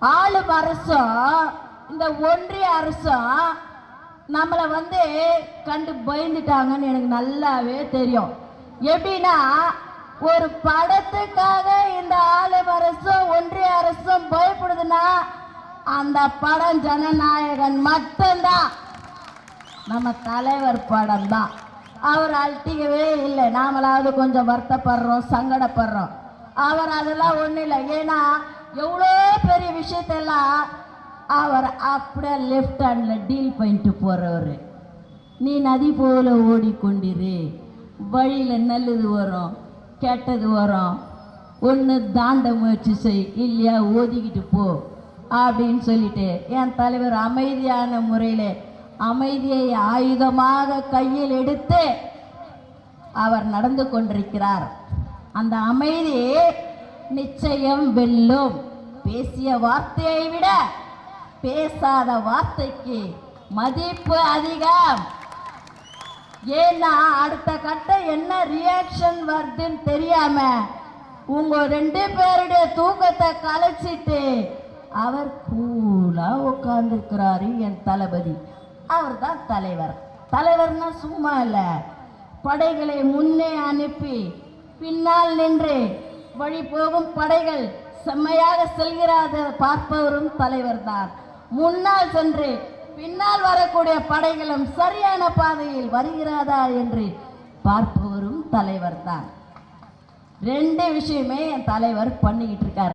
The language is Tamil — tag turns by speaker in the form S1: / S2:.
S1: ஆளும் அரசும் இந்த ஒன்றிய அரசும் நம்மளை கண்டு பயந்துட்டாங்கன்னு எனக்கு நல்லாவே தெரியும். எப்படின்னா, ஒரு படத்துக்காக இந்த ஆளும் அரசும் ஒன்றிய அரசும் பயப்படுதுன்னா அந்த படம் ஜனநாயகன் மட்டும்தான், நம்ம தலைவர் படம் தான். அவர் அழட்டிக்கவே இல்லை. நாமளாவது கொஞ்சம் வருத்தப்படுறோம், சங்கடப்படுறோம். அவர் அதெல்லாம் ஒன்றும் இல்லை. ஏன்னா எவ்வளோ பெரிய விஷயத்தெல்லாம் அவர் அப்படியே லெஃப்ட் ஹேண்டில் டீல் பண்ணிட்டு போகிறவர். நீ நதி போல ஓடிக்கொண்டிரு, வழியில் நல்லது வரும் கெட்டது வரும், ஒன்று தாண்ட முயற்சி செய், இல்லையா ஓதிக்கிட்டு போ அப்படின்னு சொல்லிட்டு என் தலைவர் அமைதியான முறையில் அமைதியை ஆயுதமாக கையில் எடுத்து அவர் நடந்து கொண்டிருக்கிறார். அந்த அமைதி நிச்சயம் வெல்லும். பேசிய வார்த்தையை விட பேசாத வார்த்தைக்கு மதிப்பு அதிகம். ஏன்னா அடுத்த கட்டம் என்ன ரியாக்ஷன் வருதுன்னு தெரியாம உங்க 2 பேருடைய தூக்கத்தை கலைச்சிட்டு அவர் கூலா உட்கார்ந்துருக்கிறாரு என் தளபதி. அவர் தான் தலைவர். தலைவர்னா சும்மா இல்லை, படைகளை முன்னே அனுப்பி பின்னால் நின்று வழி போகும் படைகள் செம்மையாக செல்கிறத பார்ப்பவரும் தலைவர் தான். முன்னால் சென்று பின்னால் வரக்கூடிய படைகளும் சரியான பாதையில் வருகிறதா என்று பார்ப்பவரும் தலைவர் தான். 2 விஷயமே என் தலைவர் பண்ணிக்கிட்டு இருக்காரு.